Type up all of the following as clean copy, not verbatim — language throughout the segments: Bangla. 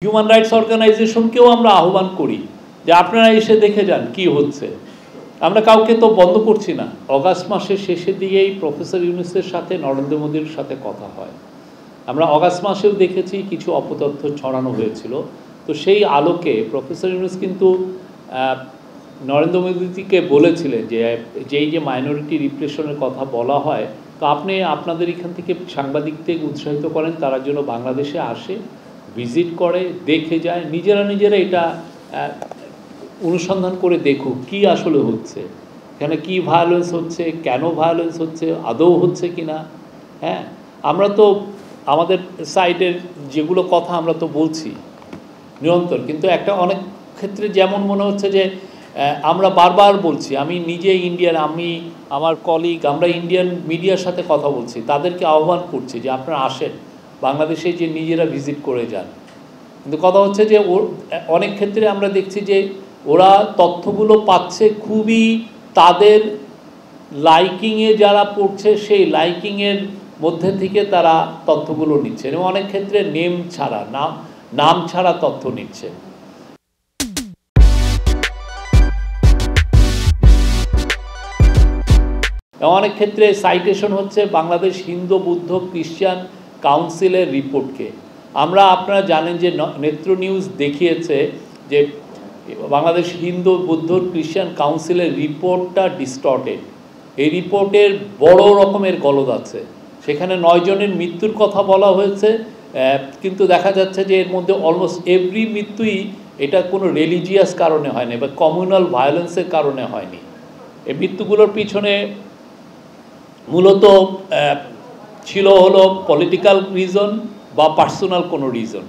হিউম্যান রাইটস অর্গানাইজেশনকেও আমরা আহ্বান করি যে আপনারা এসে দেখে যান কি হচ্ছে। আমরা কাউকে তো বন্ধ করছি না। অগাস্ট মাসের শেষের দিকেই প্রফেসর ইউনূসের সাথে নরেন্দ্র মোদীর সাথে কথা হয়। আমরা অগাস্ট মাসেও দেখেছি কিছু অপতথ্য ছড়ানো হয়েছিল। তো সেই আলোকে প্রফেসর ইউনূস কিন্তু নরেন্দ্র মোদীকে বলেছিলেন যে যেই যে মাইনরিটি রিপ্রেশনের কথা বলা হয়, তো আপনি আপনাদের এখান থেকে সাংবাদিকদের উৎসাহিত করেন তারা যেন বাংলাদেশে আসে, ভিজিট করে, দেখে যায়, নিজেরা এটা অনুসন্ধান করে দেখুক কি আসলে হচ্ছে, এখানে কি ভায়োলেন্স হচ্ছে, কেন ভায়োলেন্স হচ্ছে, আদৌ হচ্ছে কি না। হ্যাঁ, আমরা তো আমাদের সাইডের যেগুলো কথা আমরা তো বলছি নিরন্তর, কিন্তু একটা অনেক ক্ষেত্রে যেমন মনে হচ্ছে যে আমরা বারবার বলছি, আমি নিজে ইন্ডিয়ান, আমি আমার কলিগ, আমরা ইন্ডিয়ান মিডিয়ার সাথে কথা বলছি, তাদেরকে আহ্বান করছি যে আপনারা আসেন বাংলাদেশে, যে নিজেরা ভিজিট করে যান। কিন্তু কথা হচ্ছে যে অনেক ক্ষেত্রে আমরা দেখছি যে ওরা তথ্যগুলো পাচ্ছে খুবই তাদের লাইকিংয়ে, যারা পড়ছে সেই লাইকিংয়ের মধ্যে থেকে তারা তথ্যগুলো নিচ্ছে, এবং অনেক ক্ষেত্রে নাম ছাড়া তথ্য নিচ্ছে। অনেক ক্ষেত্রে সাইটেশন হচ্ছে বাংলাদেশ হিন্দু বৌদ্ধ খ্রিস্টান কাউন্সিলের রিপোর্টকে। আপনারা জানেন যে নেত্র নিউজ দেখিয়েছে যে বাংলাদেশ হিন্দু বৌদ্ধ খ্রিস্টান কাউন্সিলের রিপোর্টটা ডিস্টর্টেড। এই রিপোর্টের বড় রকমের গলদ আছে। সেখানে 9 জনের মৃত্যুর কথা বলা হয়েছে, কিন্তু দেখা যাচ্ছে যে এর মধ্যে অলমোস্ট এভরি মৃত্যুই এটা কোনো রিলিজিয়াস কারণে হয়নি বা কমিউনাল ভায়োলেন্সের কারণে হয়নি। এই মৃত্যুগুলোর পিছনে মূলত ছিল হলো পলিটিক্যাল রিজন বা পার্সোনাল কোনো রিজন।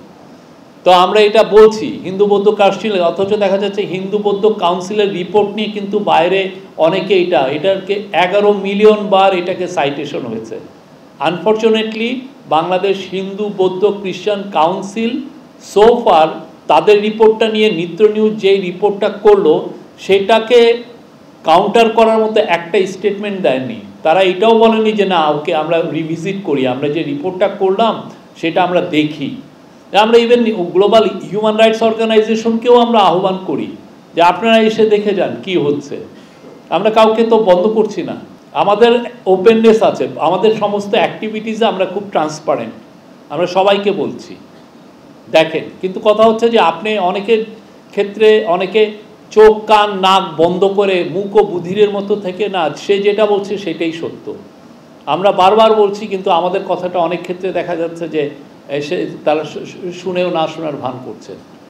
তো আমরা এটা বলছি হিন্দু বৌদ্ধ কাউন্সিল, অথচ দেখা যাচ্ছে হিন্দু বৌদ্ধ কাউন্সিলের রিপোর্ট নিয়ে কিন্তু বাইরে অনেকে এটাকে 11 মিলিয়ন বার এটাকে সাইটেশন হয়েছে। আনফর্চুনেটলি বাংলাদেশ হিন্দু বৌদ্ধ খ্রিস্টান কাউন্সিল সোফার তাদের রিপোর্টটা নিয়ে নিত্র নিউজ যেই রিপোর্টটা করলো সেটাকে কাউন্টার করার মতো একটা স্টেটমেন্ট দেয়নি। তারা এটাও বলেনি যে না, ওকে আমরা রিভিজিট করি, আমরা যে রিপোর্টটা করলাম সেটা আমরা দেখি। আমরা ইভেন গ্লোবাল হিউম্যান রাইটস অর্গানাইজেশনকেও আমরা আহ্বান করি যে আপনারা এসে দেখে যান কি হচ্ছে। আমরা কাউকে তো বন্ধ করছি না, আমাদের ওপেননেস আছে, আমাদের সমস্ত অ্যাক্টিভিটিসে আমরা খুব ট্রান্সপারেন্ট, আমরা সবাইকে বলছি দেখেন। কিন্তু কথা হচ্ছে যে আপনি অনেকের ক্ষেত্রে অনেকে চোখ কান নাক বন্ধ করে মুখ ও বুধিরের মতো থেকে না, সে যেটা বলছে সেটাই সত্য। আমরা বারবার বলছি, কিন্তু আমাদের কথাটা অনেক ক্ষেত্রে দেখা যাচ্ছে যে তারা শুনেও না শোনার ভান করছে।